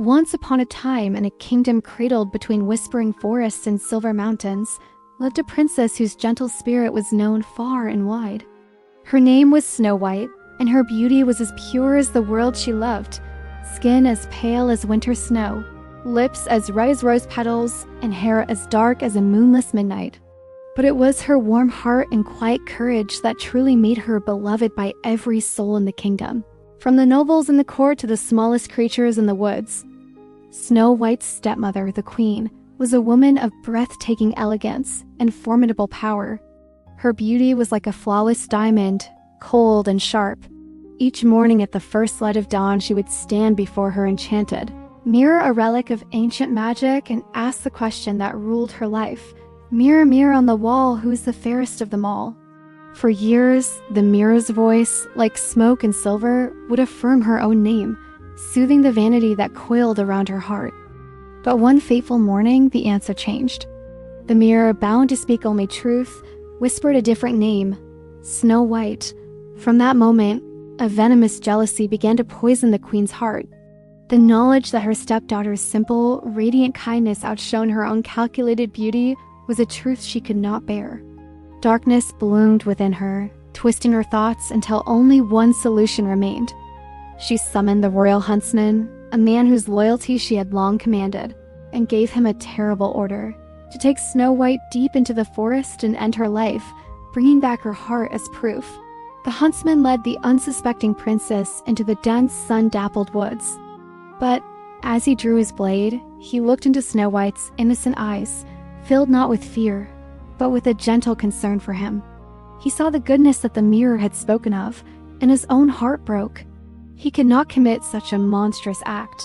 Once upon a time, in a kingdom cradled between whispering forests and silver mountains, lived a princess whose gentle spirit was known far and wide. Her name was Snow White, and her beauty was as pure as the world she loved, skin as pale as winter snow, lips as red as rose petals, and hair as dark as a moonless midnight. But it was her warm heart and quiet courage that truly made her beloved by every soul in the kingdom, from the nobles in the court to the smallest creatures in the woods. Snow White's stepmother, the queen, was a woman of breathtaking elegance and formidable power. Her beauty was like a flawless diamond, cold and sharp. Each morning at the first light of dawn, she would stand before her enchanted mirror, a relic of ancient magic, and ask the question that ruled her life. Mirror, mirror on the wall, who is the fairest of them all? For years, the mirror's voice, like smoke and silver, would affirm her own name, soothing the vanity that coiled around her heart. But one fateful morning, the answer changed. The mirror, bound to speak only truth, whispered a different name, Snow White. From that moment, a venomous jealousy began to poison the queen's heart. The knowledge that her stepdaughter's simple, radiant kindness outshone her own calculated beauty was a truth she could not bear. Darkness bloomed within her, twisting her thoughts until only one solution remained. She summoned the royal huntsman, a man whose loyalty she had long commanded, and gave him a terrible order to take Snow White deep into the forest and end her life, bringing back her heart as proof. The huntsman led the unsuspecting princess into the dense, sun-dappled woods. But as he drew his blade, he looked into Snow White's innocent eyes, filled not with fear, but with a gentle concern for him. He saw the goodness that the mirror had spoken of, and his own heart broke. He could not commit such a monstrous act.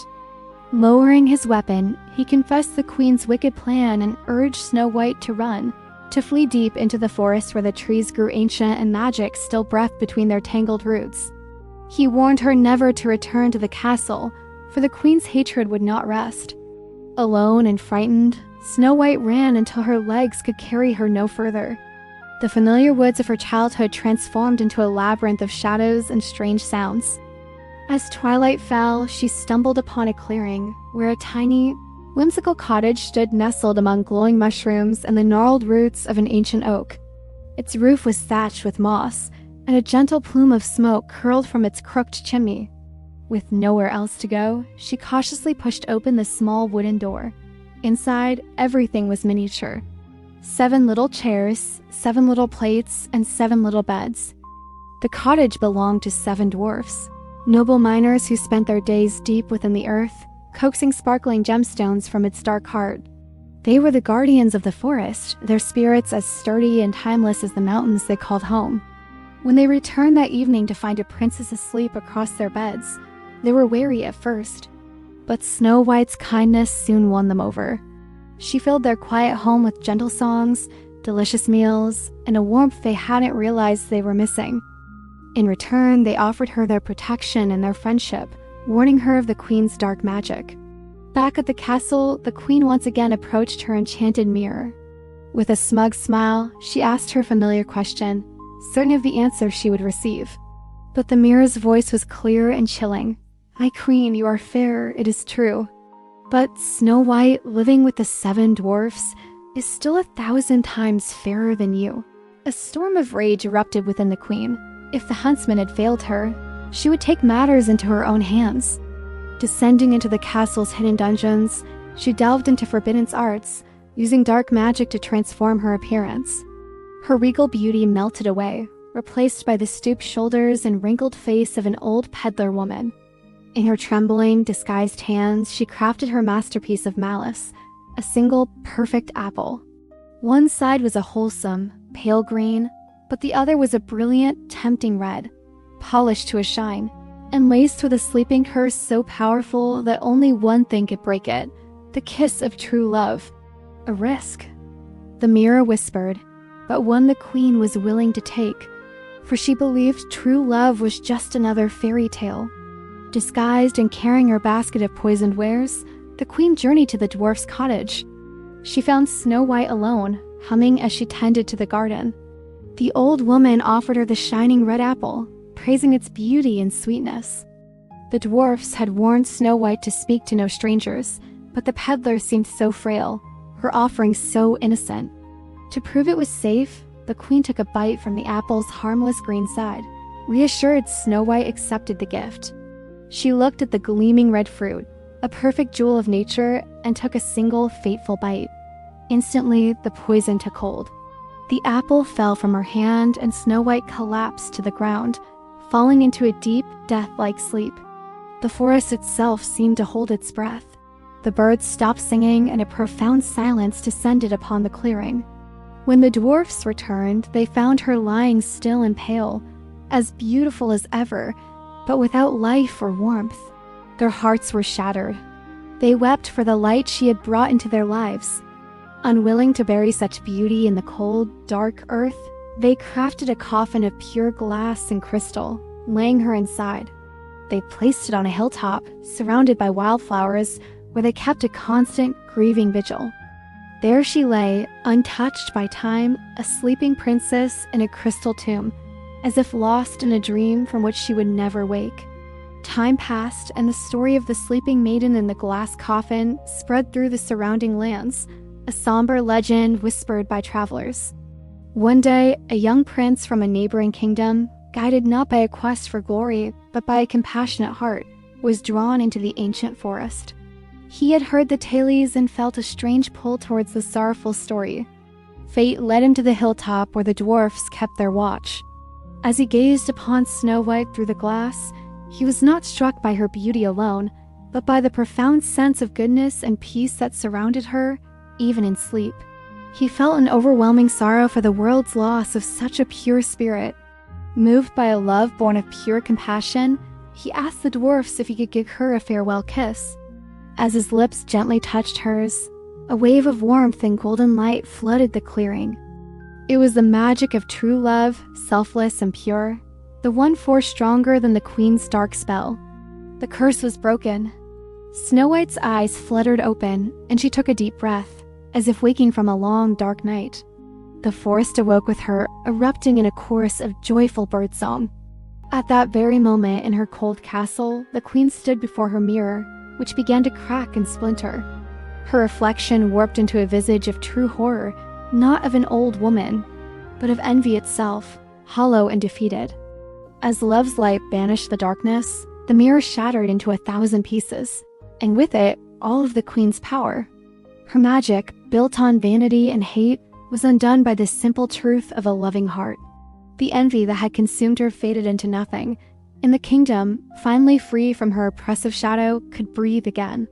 Lowering his weapon, he confessed the queen's wicked plan and urged Snow White to run, to flee deep into the forest where the trees grew ancient and magic still breathed between their tangled roots. He warned her never to return to the castle, for the queen's hatred would not rest. Alone and frightened, Snow White ran until her legs could carry her no further. The familiar woods of her childhood transformed into a labyrinth of shadows and strange sounds. As twilight fell, she stumbled upon a clearing where a tiny, whimsical cottage stood nestled among glowing mushrooms and the gnarled roots of an ancient oak. Its roof was thatched with moss, and a gentle plume of smoke curled from its crooked chimney. With nowhere else to go, she cautiously pushed open the small wooden door. Inside, everything was miniature. 7 little chairs, 7 little plates, and 7 little beds. The cottage belonged to 7 dwarfs, noble miners who spent their days deep within the earth, coaxing sparkling gemstones from its dark heart. They were the guardians of the forest, their spirits as sturdy and timeless as the mountains they called home. When they returned that evening to find a princess asleep across their beds, they were wary at first. But Snow White's kindness soon won them over. She filled their quiet home with gentle songs, delicious meals, and a warmth they hadn't realized they were missing. In return, they offered her their protection and their friendship, warning her of the queen's dark magic. Back at the castle, the queen once again approached her enchanted mirror. With a smug smile, she asked her familiar question, certain of the answer she would receive. But the mirror's voice was clear and chilling. "My queen, you are fair, it is true. But Snow White, living with the 7 dwarfs, is still 1,000 times fairer than you." A storm of rage erupted within the queen. If the huntsman had failed her, she would take matters into her own hands. Descending into the castle's hidden dungeons, she delved into forbidden arts, using dark magic to transform her appearance. Her regal beauty melted away, replaced by the stooped shoulders and wrinkled face of an old peddler woman. In her trembling, disguised hands, she crafted her masterpiece of malice, a single perfect apple. One side was a wholesome, pale green, but the other was a brilliant, tempting red, polished to a shine, and laced with a sleeping curse so powerful that only one thing could break it, the kiss of true love. A risk. The mirror whispered, but one the queen was willing to take, for she believed true love was just another fairy tale. Disguised and carrying her basket of poisoned wares, the queen journeyed to the dwarf's cottage. She found Snow White alone, humming as she tended to the garden. The old woman offered her the shining red apple, praising its beauty and sweetness. The dwarfs had warned Snow White to speak to no strangers, but the peddler seemed so frail, her offering so innocent. To prove it was safe, the queen took a bite from the apple's harmless green side. Reassured, Snow White accepted the gift. She looked at the gleaming red fruit, a perfect jewel of nature, and took a single fateful bite. Instantly, the poison took hold. The apple fell from her hand, and Snow White collapsed to the ground, falling into a deep, death-like sleep. The forest itself seemed to hold its breath. The birds stopped singing, and a profound silence descended upon the clearing. When the dwarfs returned, they found her lying still and pale, as beautiful as ever, but without life or warmth. Their hearts were shattered. They wept for the light she had brought into their lives. Unwilling to bury such beauty in the cold, dark earth, they crafted a coffin of pure glass and crystal, laying her inside. They placed it on a hilltop, surrounded by wildflowers, where they kept a constant, grieving vigil. There she lay, untouched by time, a sleeping princess in a crystal tomb, as if lost in a dream from which she would never wake. Time passed, and the story of the sleeping maiden in the glass coffin spread through the surrounding lands, a somber legend whispered by travelers. One day, a young prince from a neighboring kingdom, guided not by a quest for glory, but by a compassionate heart, was drawn into the ancient forest. He had heard the tales and felt a strange pull towards the sorrowful story. Fate led him to the hilltop where the dwarfs kept their watch. As he gazed upon Snow White through the glass, he was not struck by her beauty alone, but by the profound sense of goodness and peace that surrounded her, even in sleep. He felt an overwhelming sorrow for the world's loss of such a pure spirit. Moved by a love born of pure compassion, he asked the dwarfs if he could give her a farewell kiss. As his lips gently touched hers, a wave of warmth and golden light flooded the clearing. It was the magic of true love, selfless and pure, the one force stronger than the queen's dark spell. The curse was broken. Snow White's eyes fluttered open, and she took a deep breath, as if waking from a long, dark night. The forest awoke with her, erupting in a chorus of joyful birdsong. At that very moment in her cold castle, the queen stood before her mirror, which began to crack and splinter. Her reflection warped into a visage of true horror, not of an old woman, but of envy itself, hollow and defeated. As love's light banished the darkness, the mirror shattered into 1,000 pieces, and with it, all of the queen's power. Her magic, built on vanity and hate, was undone by the simple truth of a loving heart. The envy that had consumed her faded into nothing, and the kingdom, finally free from her oppressive shadow, could breathe again.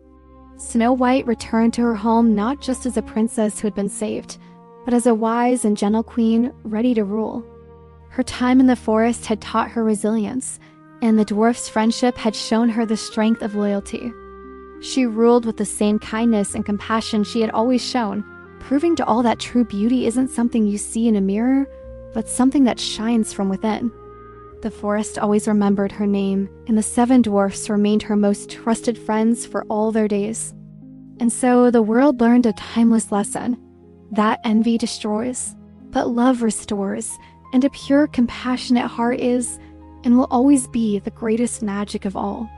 Snow White returned to her home not just as a princess who had been saved, but as a wise and gentle queen ready to rule. Her time in the forest had taught her resilience, and the dwarf's friendship had shown her the strength of loyalty. She ruled with the same kindness and compassion she had always shown, proving to all that true beauty isn't something you see in a mirror, but something that shines from within. The forest always remembered her name, and the 7 dwarfs remained her most trusted friends for all their days. And so the world learned a timeless lesson, that envy destroys, but love restores, and a pure, compassionate heart is, and will always be, the greatest magic of all.